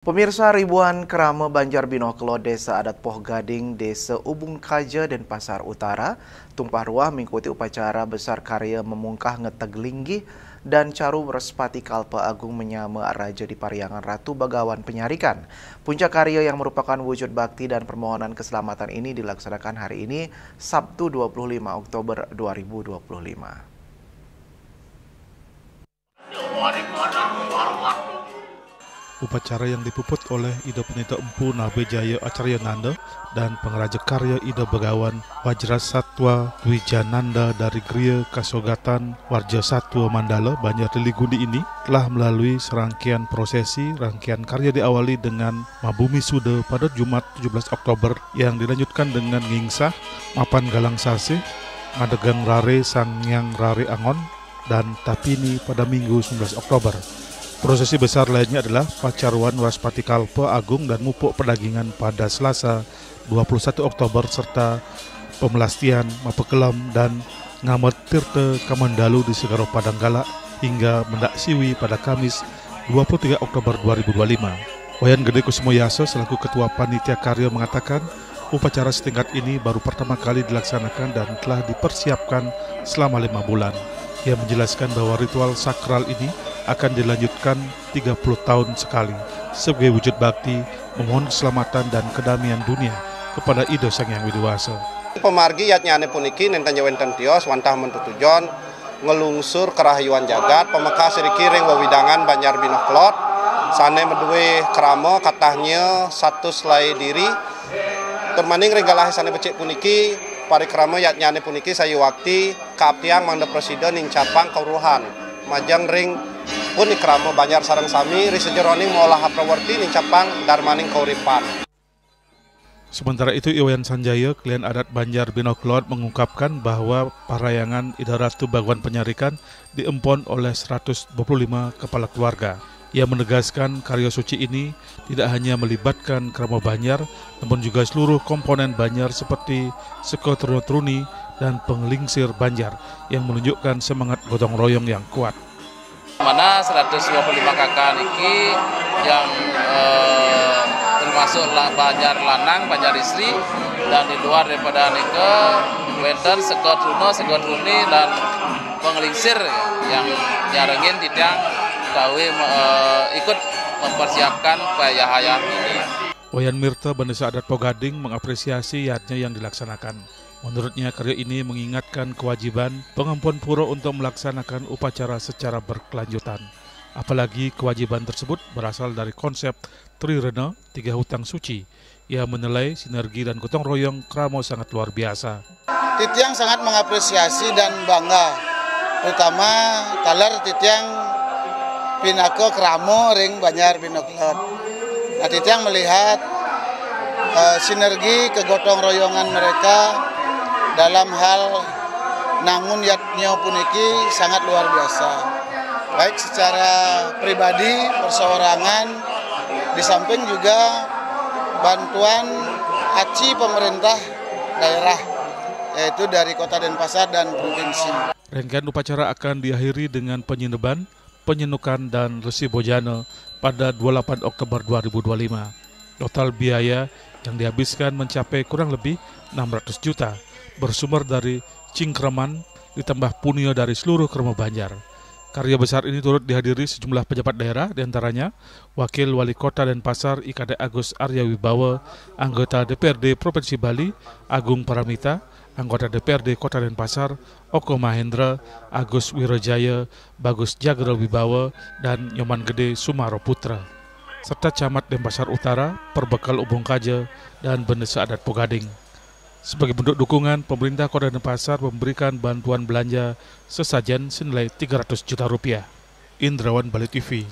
Pemirsa, ribuan kerama Banjar Binoklod Desa Adat Poh Gading, Desa Ubung Kaja, dan Pasar Utara tumpah ruah mengikuti upacara besar karya memungkah ngeteg linggih dan caru merespati kalpa agung menyama Raja di Pariangan Ratu Bagawan Penyarikan. Puncak karya yang merupakan wujud bakti dan permohonan keselamatan ini dilaksanakan hari ini, Sabtu 25 Oktober 2025. Upacara yang dipuput oleh Ida Penita Empu Nabe Jaya Acarya Nanda dan pengrajak karya Ida Begawan Wajra Satwa Wijananda dari Griya Kasogatan Warja Satwa Mandala Banjar Deligudi ini telah melalui serangkaian prosesi. Rangkaian karya diawali dengan Mabumi Suda pada Jumat 17 Oktober yang dilanjutkan dengan Ngingsah, Mapan Galang Sasih, Ngadegang Rare Sangyang Rare Angon, dan Tapini pada Minggu 19 Oktober. Prosesi besar lainnya adalah Pacaruan Waraspati Kalpa Agung dan Mupuk Perdagingan pada Selasa 21 Oktober serta Pemelastian Mapekelam dan Ngamet Tirta Kamandalu di Segaro Padang Galak hingga Mendak Siwi pada Kamis 23 Oktober 2025. Wayan Gede Kusmoyasa selaku Ketua Panitia Karya mengatakan upacara setingkat ini baru pertama kali dilaksanakan dan telah dipersiapkan selama 5 bulan. Ia menjelaskan bahwa ritual sakral ini akan dilanjutkan 30 tahun sekali sebagai wujud bakti memohon keselamatan dan kedamaian dunia kepada Ida Sang Hyang Widiwasa. Pemargi yatnyane puniki nenten jawenten tios wantah mentutujon ngelungsur kerahayuan jagat pemeka sirikiring wewidangan Banjar Binoklod sane meduwe krama katahnya satu selai diri turmaning regalah sane becik puniki parikrama yatnyane puniki sayu wakti kaaptiang mangda presiden ing capang kauruhan majang ring pun ikrama Banjar sareng sami risejeroning molah prawarti ning capang darmaning kauripan. Sementara itu Iwayan Sanjaya, klien adat Banjar Binoklod mengungkapkan bahwa parayangan Ida Ratu Bagawan Penyarikan diempon oleh 125 kepala keluarga. Ia menegaskan karya suci ini tidak hanya melibatkan kerama Banjar, namun juga seluruh komponen Banjar seperti seko truni dan penglingsir Banjar yang menunjukkan semangat gotong royong yang kuat. Mana 125 kakak niki yang termasuk Banjar lanang, Banjar istri, dan di luar daripada nike wenten seko truni dan penglingsir yang nyarengin tidak gawe ikut mempersiapkan payah-hayah ini. Wayan Mirta Bandesa Adat Poh Gading mengapresiasi yatnya yang dilaksanakan. Menurutnya karya ini mengingatkan kewajiban pengampun pura untuk melaksanakan upacara secara berkelanjutan. Apalagi kewajiban tersebut berasal dari konsep Trirena, 3 hutang suci. Ia menilai sinergi dan gotong royong kramo sangat luar biasa. Titiang sangat mengapresiasi dan bangga, terutama taler Titiang pinako kramo ring Banjar Binoklod. Nah, Titiang melihat sinergi kegotong royongan mereka dalam hal nangun yatnya puniki sangat luar biasa. Baik secara pribadi, perseorangan, di samping juga bantuan aci pemerintah daerah, yaitu dari Kota Denpasar dan Provinsi. Rangkaian upacara akan diakhiri dengan penyineban, penyenukan dan resi bojana pada 28 Oktober 2025. Total biaya yang dihabiskan mencapai kurang lebih 600 juta, bersumber dari cingkraman ditambah punya dari seluruh kerama Banjar. Karya besar ini turut dihadiri sejumlah pejabat daerah, diantaranya Wakil Wali Kota Denpasar IKD Agus Arya Wibawa, anggota DPRD Provinsi Bali Agung Paramita, anggota DPRD Kota Denpasar Oko Mahendra, Agus Wirojaya, Bagus Jagera Wibawa, dan Nyoman Gede Sumaro Putra, serta Camat Denpasar Utara, Perbekal Ubung Kaja, dan Bandesa Adat Poh Gading. Sebagai bentuk dukungan, pemerintah Kota Denpasar memberikan bantuan belanja sesajen senilai 300 juta rupiah. Indrawan Bali TV.